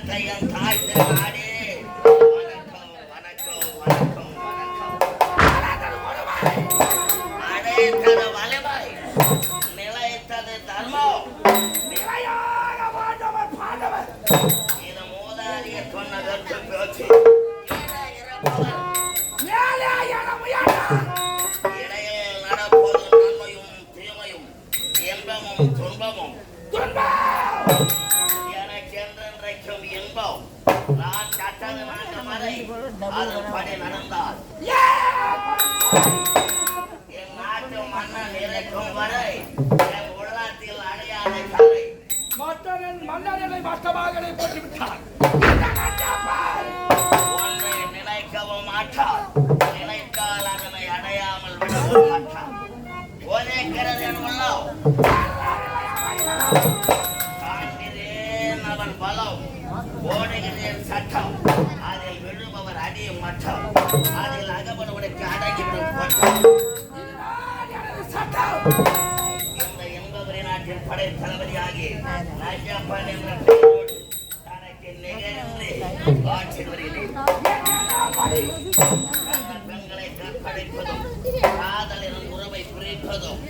கையன் தாய் திருநாடே வணக்கம் வணக்கம் வணக்கம் வணக்கம் அடைத்தது வலிமை நிலைத்தது தர்மம் நிலையாக வாழ்ந்தவர் பாண்டவர் இது மூதாரிய சொன்னதற்கு பேச்சு இடையில் நடப்பது நன்மையும் தீமையும் இன்பமும் துன்பமும் எனக்கென்றைக்கும் இன்பம் நான் கட்டது நடக்கும் வரை அதன்படி நடந்தால் என் நாட்டு மன்னன் இருக்கும் வரை என் உள்ளத்தில் அடையாத கலை மன்னனை மட்டமாக போட்டுவிட்டார். ஒன்றை நினைக்கவும் மாட்டார், நினைத்தால் அதனை அடையாமல் விடவும் மாட்டார். ஓதைக்கிறது என்பல்லோ காண்கிறேன் அவன் பலம், ஓடுகிறேன் சட்டம், அதில் விழுபவர் அடியும் மட்டம், அதில் அகப்படுவதற்கு அடங்கிவிடும் பட்டம். இந்த என்பவரை நாட்டின் படை தளபதியாகி நஞ்சப்பன் என்ற பெயரோடு தனக்கு நிகழ்ந்து ஆட்சி வருகிறேன். பெண்களை கற்பழிப்பதும் காதலின் உறவை குறிப்பதும்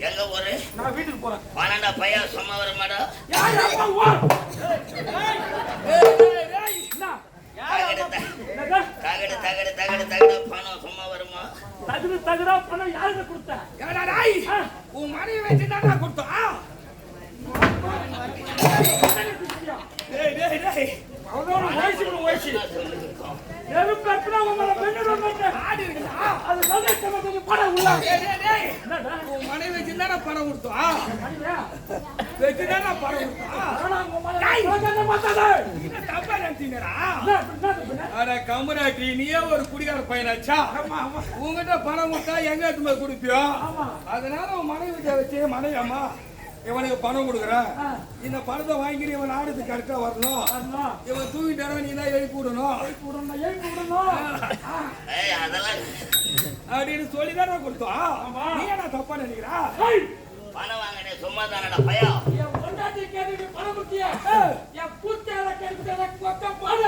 எங்க போற? நான் வீட்டுக்கு போறேன். பன்னெண்டா பையன் சும்மா வர மாட்டா. தகடு பணம் சும்மா வருமா? தகடு பணம் யாருக்கு கொடுத்த? உன் மனைவி வச்சு தான் கொடுத்தா? நீயே ஒரு குடிகார பையனாச்சா? உங்ககிட்ட பணம் கொடுத்தா எங்க எடுத்து குடிப்பியோ? அதனால உன் மனைவி வச்சு மனைவி அம்மா இவனுக்கு பணம் கொடுக்குறேன், இந்த பணத்தை வாங்கி இவன் ஆடுறதுக்கு கரெக்டா வரணும், இவன் தூங்கிட்டாரா நீ தான் எழுப்பி விடணும் அப்படின்னு சொல்லிதான் நான் கொடுத்தோம். நீ என்ன தப்பா நினைக்கிறா? பணம் வாங்கினே சும்மா தானடா பையா. பணம் கொடுத்தியா? என் பூத்தியால கேட்டு கொத்தம் போல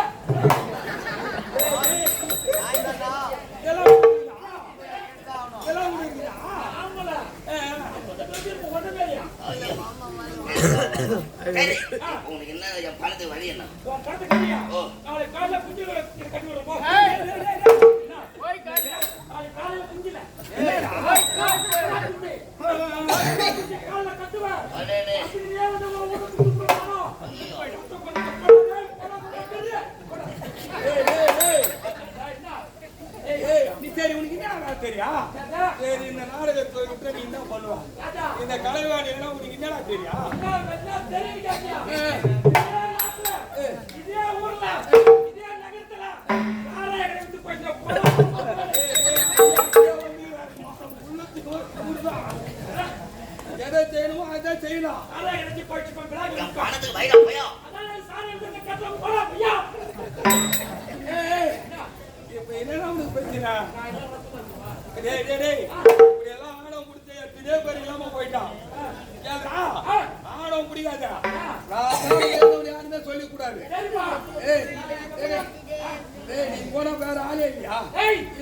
உனக்கு என்ன என் பணத்தை வழி என்ன? கால்ல கட்டுவேன். அடேடே. அப்படி நீ ஏன் வந்து உன் வீட்டுக்கு கூட்டிட்டு வரணும்? நீ சரி உனக்கு என்ன தெரியா? சரி இந்த நாடகத்தை விட்டு நீ என்ன பண்ணுவ? இந்த கலைவாணி எல்லாம் உனக்கு என்னடா தெரியா? இதே ஊர்ல இதே நகரத்துல யாரை எடுத்து கொஞ்சம் எதை செய்யணுமோ அதை செய்யலாம். யாரை எடுத்து போயிட்டு என் பணத்துக்கு வயிறு போயா அதான் சாரி எடுத்து கட்ட போறா பையா. இப்ப என்னடா உனக்கு பிரச்சனை? டேய் டேய் டேய் இப்படி எல்லாம் ஆணவம் பிடிச்ச எத்தனையோ பேர் இல்லாம போயிட்டான். ஏன்டா ஆணவம் பிடிக்காதா? யாருமே சொல்லிக் கூடாது. ஏய் ஏய் ஏய் நீ போன வேற ஆளே இல்லையா?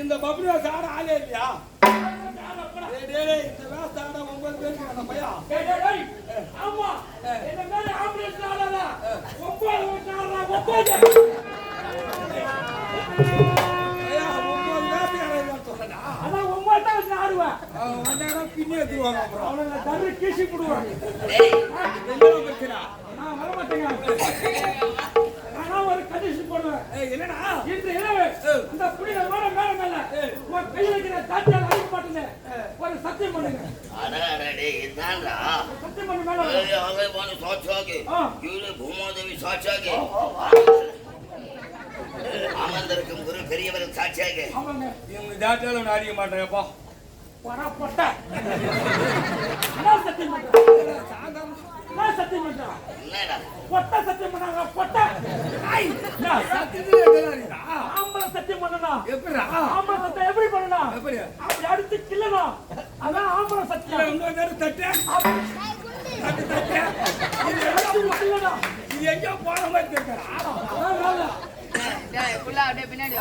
இந்த பப்ளு ஆட ஆளே இல்லையா? டேய் டேய் இந்த வேஸ்ட் ஆட 9 பேருக்கு அந்த பையா. ஆமா இந்த மாதிரி ஆம்புலன்ஸ் ஆடல 9 ஆடுறா 9 அதான் 9 தான் வச்சு ஆடுவேன். பின்னே எடுத்துருவாங்க. அப்புறம் அவனை தண்ணி கீசி போடுவான். என்ன பிரச்சனை? நான் வர மாட்டேங்க. ஆனா ஒரு கண்டிஷன் போடுவேன். என்னடா இன்று இரவு இந்த புனித மேல உன் கையில் இருக்கிற தாத்தால் அடிக்க மாட்டேன். ஒரு சத்தியம் பண்ணுங்க. அடடே இதான்டா சத்தியம் பண்ணு மேல ஆவே போன சாட்சாகி கீழே பூமாதேவி சாட்சாகி அமர்ந்திருக்கும் குரு பெரியவர் சாட்சியாக அவங்க இவங்க தாட்டால நான் அறிய மாட்டேன்ப்பா. பரப்பட்ட நான் சத்தியம் பண்றேன். நான் சத்தியம் பண்றேன். என்னடா பொட்ட சத்தியம் பண்ணாங்க பொட்ட. சத்தியத்துல எங்கடா? ஆம்பளை சத்தியம் பண்ணணும். எப்படிடா? ஆம்பளை சத்தியம் எப்படி பண்ணணும்? எப்படி? அப்படி அடுத்து கிள்ளணும். அதான் ஆம்பளை சத்தியம். இன்னொரு நேரம் தட்டு தட்டு தட்டு. இது அடுத்து கிள்ளணும். இது எங்க போன மாதிரி கேட்கறா? அதான் வேலை. பின்னாடி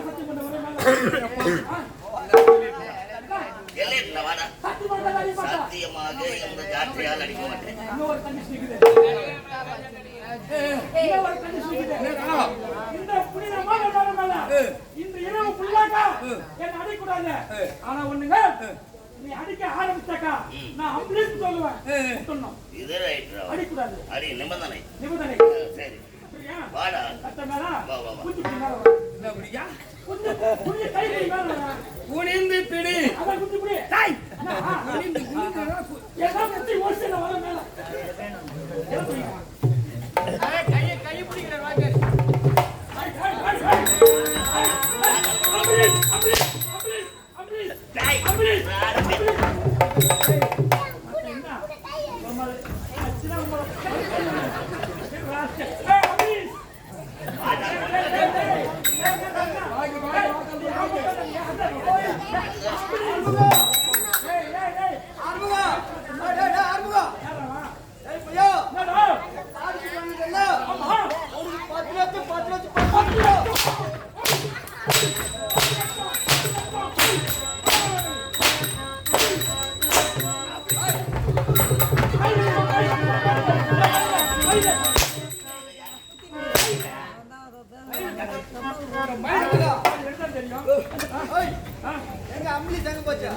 சத்தியம் பண்ண ஒரே மேல. எல்லையில வாடா சத்தியம் பண்ண அடிக்க மாட்டேன். சத்தியமாக இந்த ஜாத்திரையால் அடிக்க மாட்டேன். இன்னொரு கண்டிஷன் இருக்குது. இன்னொரு கண்டிஷன் இருக்குது. இந்த புனிதமான நாள் மேல இந்த இரவு ஃபுல்லாக்கா என்ன அடிக்கூடாது. ஆனா ஒண்ணுங்க நீ அடிக்க ஆரம்பிச்சாக்கா நான் அப்ளீஸ் சொல்லுவேன். விட்டுறணும். இது ரைட்ரா அடிக்கூடாது. அடி நிபந்தனை நிபந்தனை. சரி சரியா? வாடா சத்த மேல வா வா வா குச்சி பிடி மேல வா. என்ன அப்படியா? குச்சி கை பிடி மேல வா. குனிந்து பிடி. அதான் குச்சி பிடி. டேய் என்ன? குனிந்து குனிந்து ஏதோ குச்சி ஓசில வர மேல. என்ன பிடிங்க? கை பிடிக்கிற வாங்க எங்க அம்பளி தங்க போச்சா?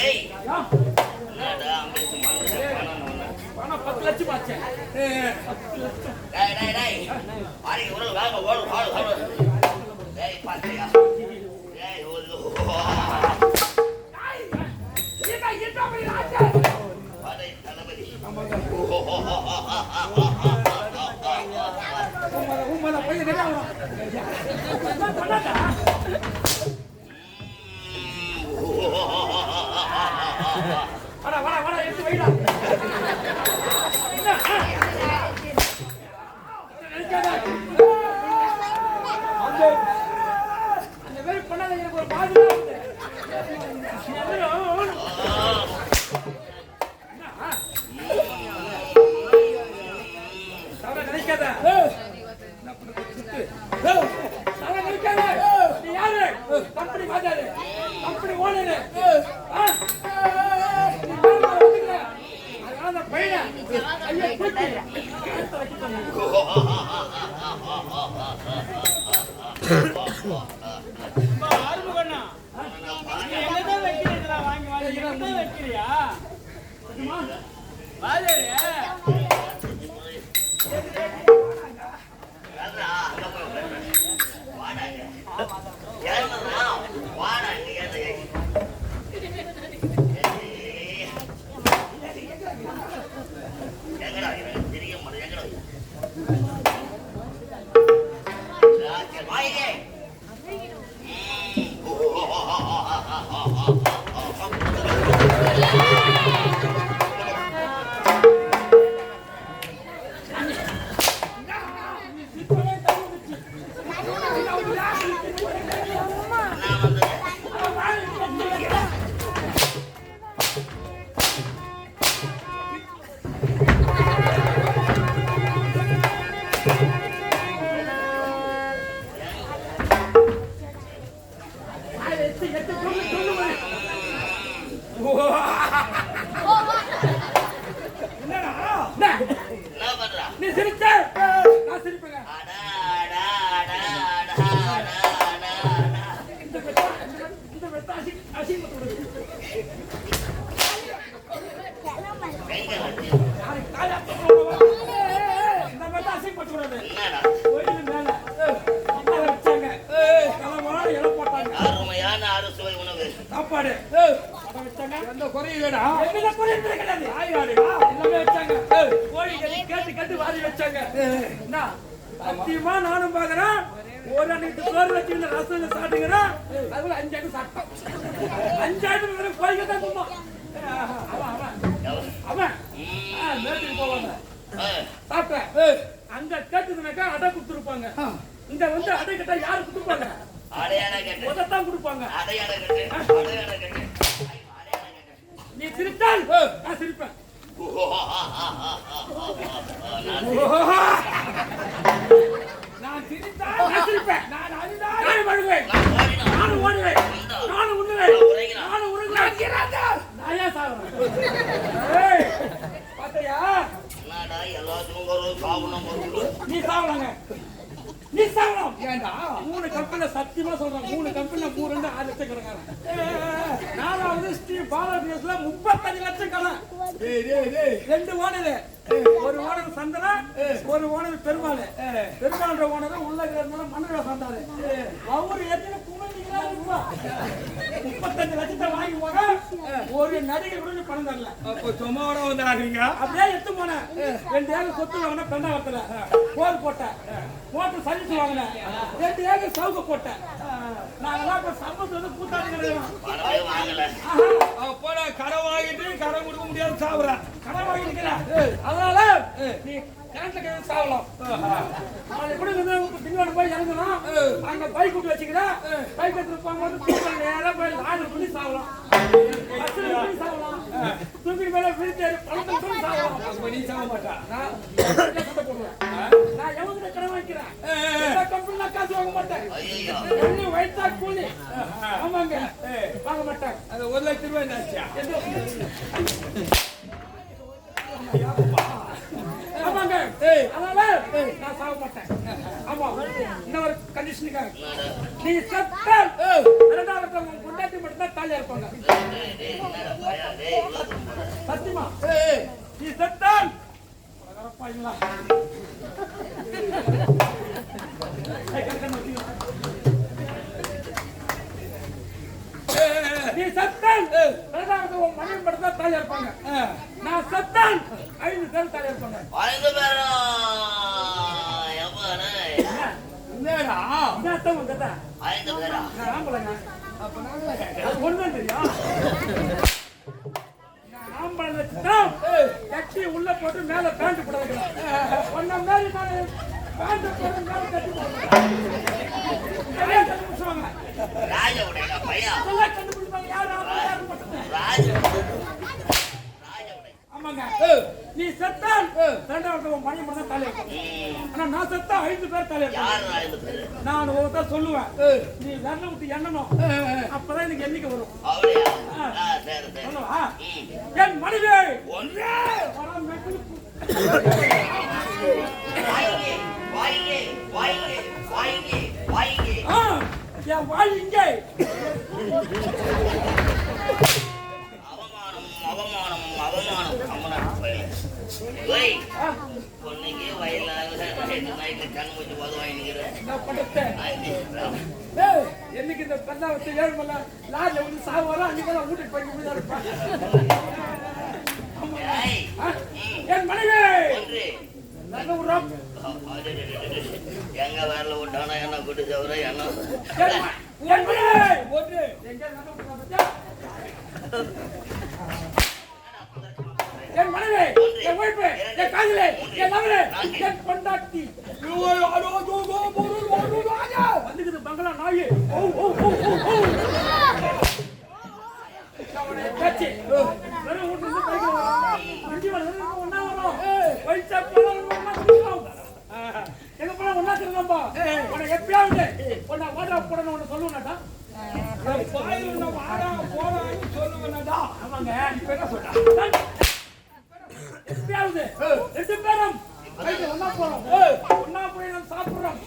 ஏய் என்னடா அம்பேக்கு மாங்க பணம் 10 லட்சம் ஆச்சு. டேய் டேய் டேய் ஆரி ஒரு வாங்க ஓடு ஓடு ஓடு டேய் பாத்தியா டேய் ஓடு என்ன பண்ணி ராஜா? பாடை தலபதி உம்மல போய் என்ன பண்ணாதா? வர எடுத்து வைடா. அந்த வேறு பண்ணாத எனக்கு ஒரு பாதி வருது. தவற நினைக்காத. தவற நினைக்காத. நீ யாரு? கம்பெனி வாஜாரு. Company owner. நீ பேர் வந்துக்கிற. நீ சிரிச்ச நான் சிரிப்பேங்க. அடா, அடா, அடா, அடா, அடா, அடா. இந்த வெட்ட அசிங்கத்தை விடுங்க. கைங்க வந்து. நாளைக்கு காலையில போடுவோம். இந்த வெட்ட அசிங்கப்பட்டு விடாது. என்னடா? கோயில் மேல அதை வச்சாங்க. கலவான இலை போட்டாங்க. அருமையான அறுசுவை உணவு. சாப்பாடு அதை வச்சாங்க. எந்த குறையும் இல்லடா. எந்த குறையும் கிடையாது. ஆயாடுடா எல்லாமே வச்சாங்க. கோழி கேட்டு கேட்டு வாரி வச்சாங்க. என்ன சத்தியமா நானும் பாக்குறேன். ஒரு அன்னைக்கு சோறு வச்சு இந்த ரசம் சாப்பிட்டுக்கிறேன். அதுல 5 ஆண்டு சாப்பிட்டேன். 5 ஆண்டு வெறும் கோழிக்கு தான் சொன்னோம். அவன் மேட்டுக்கு போவாங்க. சாப்பிட்டேன். அங்க கேட்டுனாக்கா அடை கொடுத்துருப்பாங்க. இங்க வந்து அடை கேட்டா யாரு கொடுப்பாங்க? அடையாள கட்டு. முதத்தான் கொடுப்பாங்க. அடையாள கட்டு. அடையாள கட்டு. நீ சிரித்தால் நான் சிரிப்பேன். நான் சிரித்தால் நான் சிரிப்பேன். நான் அழுதால் நான் அழுவேன். நானும் ஓடுவேன். நானும் உண்ணுவேன். நானும் உருகுவேன். நான் ஏன் சாகுறேன்? ஏய் பாத்தியா? என்னடா எல்லாத்துக்கும் ஒரு சாவணம் போட்டு. நீ சாவலாங்க. நீ சாவலாம். ஏண்டா 3 கம்பெனில சத்தியமா சொல்றேன். 3 கம்பெனில 3 6 லட்சம் கிடக்காரன். நாலாவது ஸ்ரீ பாலாஜிஸ்ல 35 லட்சம் கடன். டேய் டேய் டேய் 2 ஓனர். ஒரு ஓனர் சந்தனா, ஒரு ஓனர் பெருமாள். பெருமாள்ன்ற ஓனர் உள்ள இருக்கிறதுனால மண்ணுல சந்தாரு. அவரு எத்தனை குமண்டிங்களா இருப்பா. 35 லட்சத்தை வாங்கி போக ஒரு நடிகர் கூட பணம் தரல. அப்போ சும்மாவோட வந்தாருங்க. அப்படியே எடுத்து போனேன். 2 ஏக்கர் சொத்து வாங்கின பெண்ணா வரத்துல போர் போட்டேன். மோட்டர் சர்வீஸ் வாங்கினேன். 2 ஏக்கர் சவுக்க போட்டேன். நாங்கெல்லாம் இப்ப சம்பத்து வந்து கூட்டாளி கிடையாது. பணமே வாங்கல. அப்போ நான் கடன் வாங்கிட்டு கடன் கொடுக்க முடியாது சாவுறேன். கடன் வாங்கிக்கிறேன். அதனால நீ கரண்ட்ல கை சாவலாம். நாளை கூட வந்து பின்னாடி போய் இறங்கணும். அங்க பைக் விட்டு வச்சுக்கிறேன். பைக் எடுத்துட்டு போகும்போது நேரா போய் ஆர்டர் பண்ணி சாவலாம். பஸ்ல போய் சாவலாம். தூக்கி மேல விரிச்சு பழத்தை போய் சாவலாம். அப்போ நீ சாக மாட்டா. நான் சண்டை போடுவேன். நான் எவங்கிட்ட கடன் வாங்கிக்கிறேன். இந்த கம்பெனில காசு வாங்க மாட்டேன். ஐயோ. ஒண்ணு வயிற்றா கூலி. ஆமாங்க வாங்க மாட்டேன். அது 1 லட்சம் ரூபாய் ஆச்சா? ஆமாங்க அதனால நான் சாக மாட்டேன். ஆமா இன்னொரு கண்டிஷனுக்காக நீ செத்தால் 2வது உன் பொண்டாட்டி மட்டும் தான் தாலியா இருப்பாங்க. சத்தியமா நீ செத்தால் வரப்பாங்களா? நீ செத்தால் 2வது உன் மனைவி மட்டும் தான் தாலியா இருப்பாங்க. நான் செத்தால் 5 பேர் தாலியா இருப்பாங்க. 5 பேரும் எவ்வளோ? என்னடா? இதான் வந்ததா 5 பேரா? நான் ஆம்பளைங்க. அப்போ நாங்களே அது ஒண்ணும் தெரியும். நான் ஆம்பளை வச்சுதான் கட்டி உள்ள போட்டு மேல பேண்ட் போட வைக்கிறேன். ஒன்ன மாதிரி நான் பேண்ட் போட்டு மேல கட்டி போடுவேன். நிறைய கண்டுபிடிச்சுவாங்க. ராஜ உடையா பையா? அதெல்லாம் கண்டுபிடிப்பாங்க. யாரு ஆம்பளை யாரு மட்டும். ராஜ உடை. ஆமாங்க நீ செத்தால் 2வது உன் மனைவி மட்டும் தான் தாலியா இருப்பாங்க. ஆனா நான் செத்தா 5 பேர் தாலியா இருப்பாங்க. யாரு 5 பேரு? நான் ஒருத்தர் சொல்லுவேன். நீ விரல விட்டு எண்ணணும். அப்பதான் எனக்கு எண்ணிக்கை வரும். அப்படியா? சரி சரி. சொல்லவா? என் மனைவி ஒன்றே. வாய்ங்கே வாய்ங்கே வாய்ங்கே வாய்ங்கே வாய்ங்கே. என் வாய் இங்கே. அவமானம் அவமானம் அவமானம் அவமானம் பையன். ஓய் பொண்ணுக்கு வயலாக நைட்டு கண் மூச்சு போது வாங்கிக்கிறேன். நான் படுத்தேன். என்னைக்கு இந்த பெண்ணா வச்சு ஏழுமல்ல லாரில வந்து சாவாரோ அன்னைக்கு நான் வீட்டுக்கு போய் முடியாது இருப்பேன். என் மனைவி ஒன்று நல்ல விடுறோம். எங்க வேலை விட்டானா என்ன கூட்டு தவிர என்ன என் மனைவி ஒன்று எங்க நல்ல விடுறோம் பத்தியா? என் மனைவி என் ஒய்ஃபு என் காதலி என் லவரு என் பொண்டாட்டி வந்துக்குது பங்களா நாயி. பேச்சு வெறும் வீட்டுல இருந்து பைக்கில் வரும். வண்டி வரும் ஒன்னா வரும். பைசா போலாம் ஒன்னா திரும்பலாம். எங்க போனா ஒன்னா திரும்பா. உனக்கு எப்பயாவது உன்னை வாடா போடணும் ஒன்று சொல்லுவேன்டா. வாடா போறான்னு சொல்லுவேன்டா. ஆமாங்க இப்ப என்ன சொல்றேன் எப்பயாவது 2 பேரும் போறோம் ஒண்ணா போய் நம்ம சாப்பிடுறோம்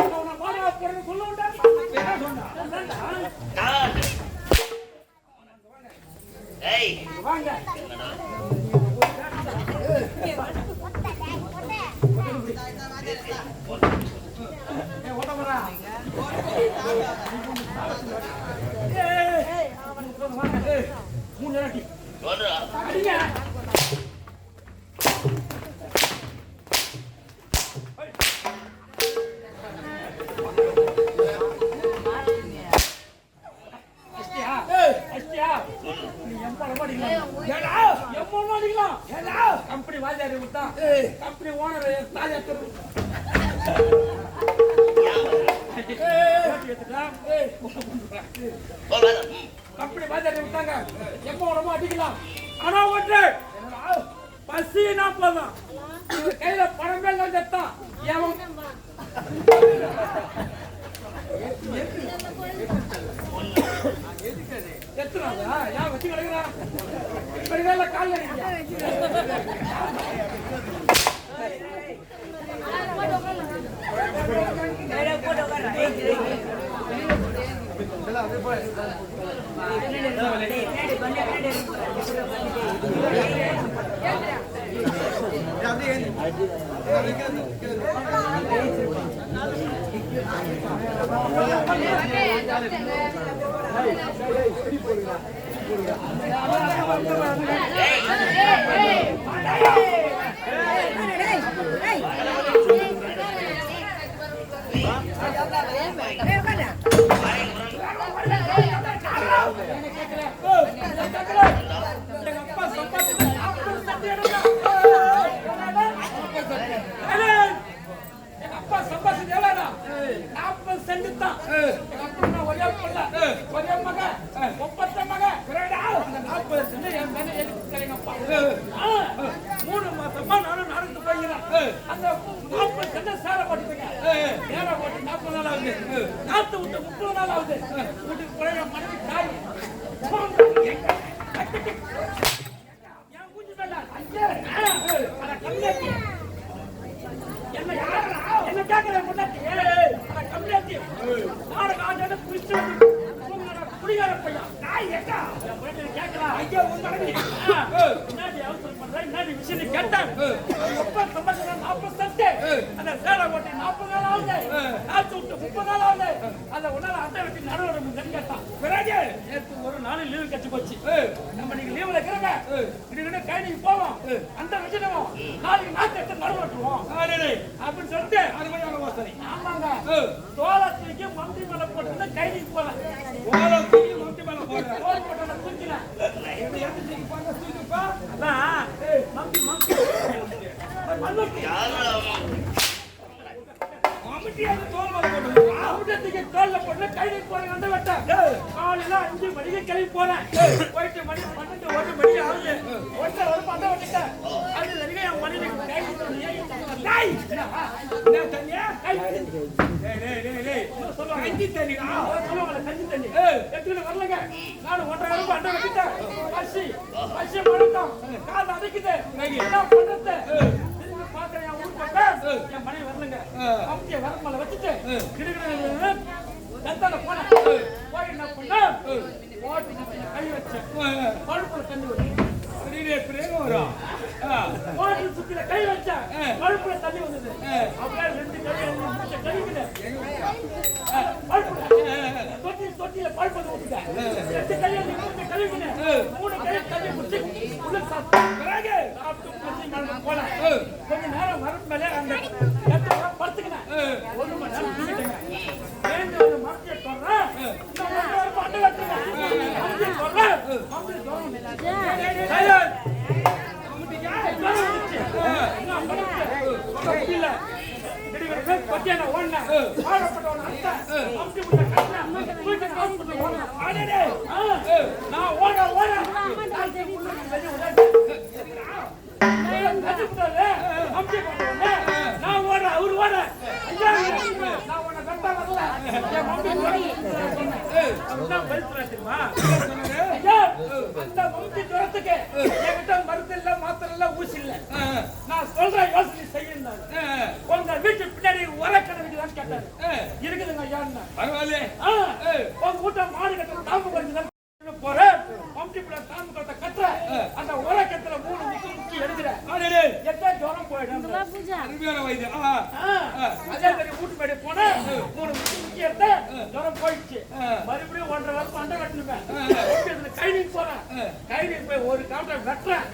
உன்னை மாடா போறேன்னு சொல்ல விட்டா என்ன சொன்னா ஏய் வாங்க சொல்றா கம்பெனி வாஜாரி விட்டா கம்பெனி ஓனர் கம்பெனி வாஜாரி விட்டாங்க எப்ப உடம்பு அடிக்கலாம் ஆனா ஒன்று பசினா போதும் கையில பணம் மேல செத்தான் எத்தனாங்க ஏன் வச்சு கிடக்குறான் கால் ஒரு நாள் லீவு கட்சி போச்சு நம்ம நீங்க லீவுல இருக்கிறவங்க கைனிக்கு போவோம் அந்த வச்சுடுவோம் நாளைக்கு நாட்டு நடுவட்டுவோம் அப்படின்னு சொல்லிட்டு அருமையான யோசனை ஆமாங்க தோளத்துக்கு மந்தி மேல போட்டு கைனிக்கு போல தோளத்துக்கு மந்தி மேல போடுறேன் தோல் போட்ட தூக்கில மந்தி மந்தி கைது போறேன் அந்த வெட்ட காலையில 5 மணிக்கு கிளம்பி போறேன் போயிட்டு மணி 12 1 மணி ஆகுது ஒருத்தர் ஒரு பந்த வச்சுட்டேன் அது வரைக்கும் என் மணிக்கு கஞ்சி தண்ணி சொல்லுவாங்க கஞ்சி தண்ணி எடுத்துக்கிட்டு வரலங்க நானும் 1.5 ரூபாய் அண்டை வச்சுட்டேன் பசி பசி மழுத்தம் கால் அடைக்குது என்ன பண்றது பாக்குறேன் என் ஊர் பக்கம் என் மனைவி வரலங்க அப்படியே வரமலை வச்சுட்டு கிடுக்கிடு தந்தால போன போய் என்ன பண்ண கை வச்சேன் பழுப்புல தண்ணி வரும் சுத்தில கை வச்சேன் பழுப்புல தண்ணி வந்தது அப்படியே 2 கை கழுவிடு தொட்டியில பழுப்பு ஊத்திட்டேன் 2 கை கழுவிடு 3 கை தண்ணி குடிச்சு உள்ள சாப்பிட்டு போல கொஞ்ச நேரம் வரும் மேலே அந்த படுத்துக்கினேன் 1 மணி நேரம் தூங்கிட்டேங்க மரத்தை சொல்றேன் பண்ண வச்சுருக்கேன் அப்படின்னா பரிசுல தெரியுமா? சொன்னாரு. ஐயா, அந்த மம்டி ஜுரத்துக்கு என்கிட்ட மருந்து இல்ல, மாத்திரை இல்ல, ஊசி இல்ல. நான் சொல்ற யோசனை செய்யுங்க. உங்க வீட்டு பின்னாடி உரக்கடை வீடுதான் கேட்டாரு. இருக்குதுங்க ஐயான்னு. பரவாயில்ல. உங்க வீட்டை மாடு கட்டுற தாம்பு கொஞ்சம் போறேன். மம்டி பிள்ளை தாம்பு கட்ட கட்டுற அந்த உரக்கத்துல 3 முக்கி எடுக்கிறேன். எத்தனை ஜுரம் போயிடும். அருமையான வைத்தியம். அதே மாதிரி வீட்டு மேடி போனா 3 முக்கி எடுத்து ஜுரம் போயிடுச்சு. மறுபடியும் 1.5 வருஷம் அண்டை கட்டுவேன். கைனிக்கு போறேன். கைனிக்கு போய் ஒரு காலத்தை வெட்டுறேன்.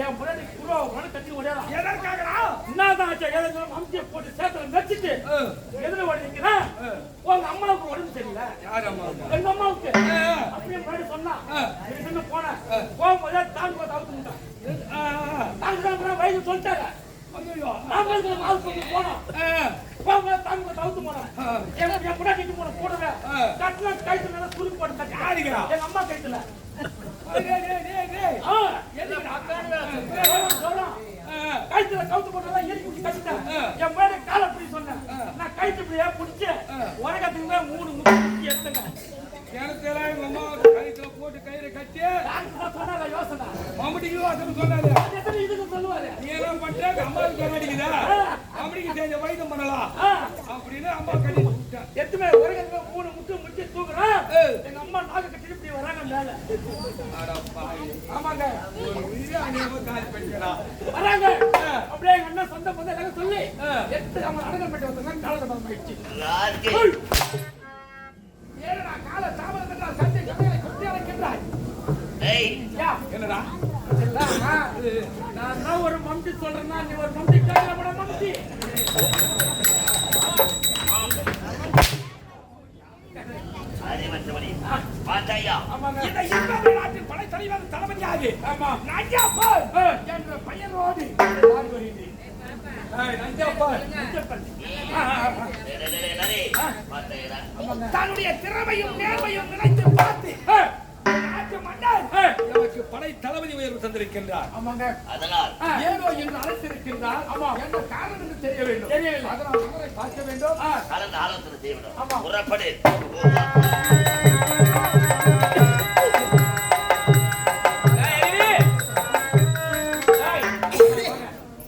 என் முன்னாடி குரோ மனு கட்டி ஓடிடலாம். எதற்காகடா? என்னதான் ஆச்சு? ஏதாவது மம்டியை போட்டு சேத்துல வச்சுட்டு எதிர ஓடி நிற்கிறேன். உங்க அம்மாவுக்கு உடம்பு சரியில்லை. யார் அம்மா? எங்க அம்மாவுக்கு அப்படியே முன்னாடி சொன்னா போனேன். போகும்போது தாங்க தவிர்த்துட்டான். தாங்க வயசு சொல்லிட்டாங்க. நாம நாலு போனோம். போகும்போது தாங்க தவிர்த்து போனேன். என் கூட கிட்டு போன கூடவே கட்டில கைத்து மேல சுருக்கு போட்டு எங்க அம்மா கைத்துல கைத்துல கவுத்து போட்டா எரிக்கி கட்டிட்டேன். என் முன்னாடி காலை பிடி சொன்னேன். நான் கைத்து பிடியா பிடிச்சு உரகத்துக்குமே 3 முக்கி எடுத்துங்க. கிணத்துல எங்க அம்மா கயிற்றுல போட்டு கயிறு கட்டி சொன்னாங்க யோசனை. மம்முட்டிக்கு யோசனை சொன்னாரு. எத்தனை இதுக்கு சொல்லுவாரு. நீ எல்லாம் பண்ற அம்மாவுக்கு கண்ணடிக்குதா? மம்முட்டிக்கு செஞ்ச வைத்தியம் பண்ணலாம் அப்படின்னு அம்மா கட்டி விட்டேன். எத்துமே உரகத்துல 3 முட்டு முட்டி தூக்குறேன். எங்க அம்மா நாக்கு கட்டி இப்படி வராங்க மேல. ஆமாங்க. ஒரு உயிரை அநியாயமா காலி பண்ணிக்கிறா. வராங்க. அப்படியே எங்க அண்ணன் சொந்த பந்தம் எல்லாம் சொல்லி எட்டு அவங்க அடங்கல் பண்ணி வந்தாங்க. காலத்தை பந்தம் ஆயிடுச்சு. ஏன்னா கால தாமதம் சந்தை கடைகளை கொட்டி அடைக்கின்றாய். என்னடா? நான் ஒரு மம்டி சொல்றேன்னா நீ ஒரு மம்டி கேட்கல மம்டி. நாட்டின் படை தலைவர் தளபதியாகி என்ற பெயரோடு தன்னுடைய திறமையும் நேர்மையும் நினைத்து பார்த்து நாட்டு மன்னர் எனக்கு படை தளபதி உயர்வு தந்திருக்கின்றார். அதனால் ஏதோ என்று அழைத்திருக்கின்றார். என்ற காரணம் என்று தெரிய வேண்டும். அதனால் அவரை பார்க்க வேண்டும். கலந்து ஆலோசனை செய்ய வேண்டும். புறப்படு.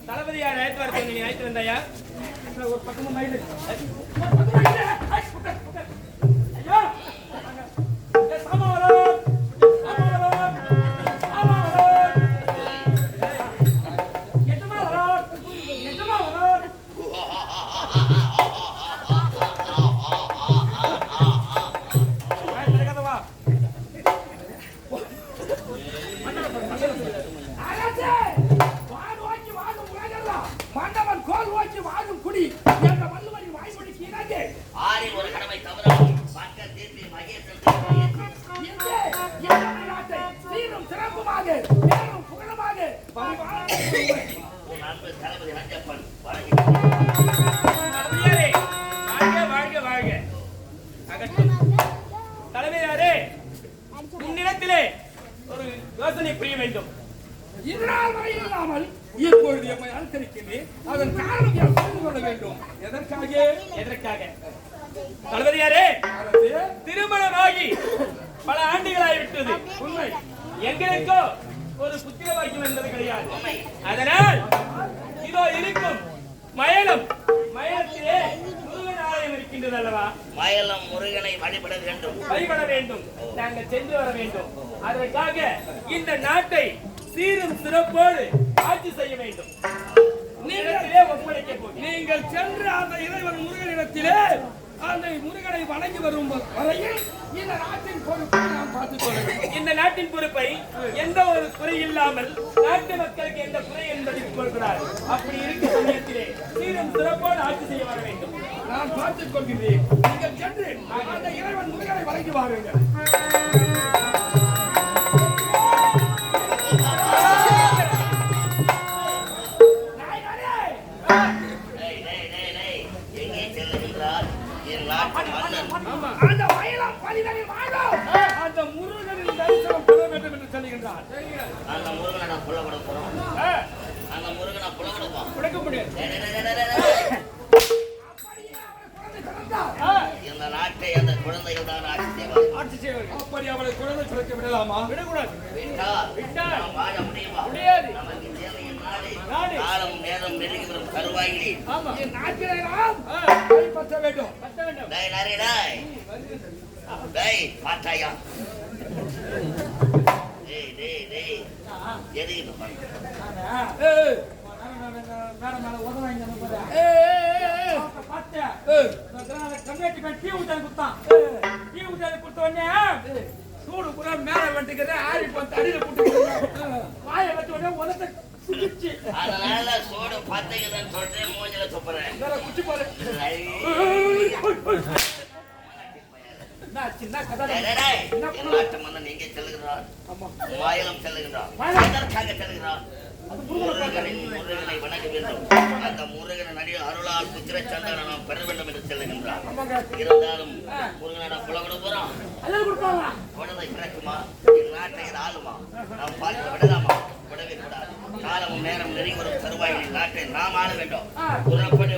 தளபதியார் அழைத்து வர சொன்னீங்க. அழைத்து வந்தாயா? ஒரு பக்கமும் மயிலு. மன்னவன் கோல் ஓக்கி வாழும் குடி என்ற வள்ளுவரின் வாய்மொழிக்கு இணங்க ஆறில் ஒரு கடமை தவறாமல் பக்க தீர்ப்பில் நாட்டை சீரும் சிறப்புமாக மேலும் புகழமாக உன் அன்பு தளபதி ரஞ்சப்பன் வழங்கி வாழ்க வாழ்க. தலைமையாரே, உன்னிடத்திலே ஒரு யோசனை புரிய வேண்டும். இதனால் வரை இல்லாமல் இப்பொழுது எம்மை அனுசரிக்கின்றேன். அதன் காரணம் யார் தெரிந்து கொள்ள வேண்டும். எதற்காக? தளபதியாரே, திருமணமாகி பல ஆண்டுகளாகிவிட்டது. உண்மை. எங்களுக்கோ ஒரு புத்திர வாக்கியம் என்பது கிடையாது. அதனால் இதோ இருக்கும் மயலத்திலே முருகன் ஆலயம் இருக்கின்றது அல்லவா? மயலம் முருகனை வழிபட வேண்டும். நாங்கள் சென்று வர வேண்டும். அதற்காக இந்த நாட்டை சீரும் சிறப்போடு ஆட்சி செய்ய வேண்டும். நீங்கள் சென்று அந்த இறைவன் முருகனிடத்திலே அந்த முருகனை வணங்கி வரும் வரையில் இந்த நாட்டின் பொறுப்பை நாம் பார்த்துக் கொள்ள வேண்டும். இந்த நாட்டின் பொறுப்பை எந்த ஒரு குறை இல்லாமல் நாட்டு மக்களுக்கு எந்த குறை என்பதை கொடுக்கிறார். அப்படி இருக்கும் சமயத்திலே சீரும் சிறப்போடு ஆட்சி செய்ய வர வேண்டும். நான் பார்த்துக் கொள்கிறேன். நீங்கள் சென்று அந்த இறைவன் முருகனை வணங்கி வாருங்கள். எங்கே செல்லுகின்றார் என் நாட்டு மன்னன்? அந்த மயிலம் பலிதனில் வாழும் அந்த முருகனின் தரிசனம் பெற வேண்டும் என்று சொல்லுகின்றார். அந்த முருகனை புலப்பட போறோம். அந்த முருகனை புலப்படுவோம். கொடுக்க முடியாது. இந்த நாட்டை அந்த குழந்தைகள் தான் ஆட்சி செய்வார்கள். அவளை குழந்தை பிறக்க விடலாமா? விடக்கூடாது. விட்டால் நாம் வாழ முடியுமா? முடியாது. நமக்கு தேவையின் நாடு நாடு. காலம் நேரம் நெருங்கி வரும் தருவாயிலே ஆமா. என் நாட்டிலே நாம் ஆ, கைப்பற்ற வேண்டும். பத்த வேண்டும். டேய் நாரே டேய் டேய் பாட்டாயா டேய் டேய் டேய் எதுக்கு இது பண்ண? ஏய், மேடம் மேல உதவாங்க நம்ம போதா. ஏய், பார்த்தேன். ஏய், கம்மியாட்டி மேல டீ ஊத்தாது குத்தான். டீ ஊத்தாது குடுத்த உடனே சூடு பூரா மேல வந்துக்கிறேன் ஆறி போய் தடியில போட்டு வாயை வச்ச உடனே உதட்ட சுடிச்சு. அதனால சோடு பத்தைக்குதுன்னு சொல்லிட்டு மூஞ்சில துப்புறேன் குச்சி போல. என்ன சின்ன கதை. என் நாட்டு மன்னன் எங்கே செல்லுகிறார்? மாயலம் செல்லுகிறார். எதற்காக செல்லுகிறார்? முருகனை வணங்க வேண்டும். அந்த முருகன் அடியில் அருளால் புத்திர சந்தானம் நாம் பெற வேண்டும் என்று செல்லுகின்றார். இருந்தாலும் முருகனிடம் புலவிட போறோம். அல்லது கொடுப்பாங்க. குழந்தை பிறக்குமா? என் நாட்டை இது ஆளுமா? நாம் பார்க்க விடலாமா? விடவே கூடாது. காலமும் நேரம் நெருங்கி வரும் தருவாயில் நாட்டை நாம் ஆள வேண்டும். புறப்பட்டு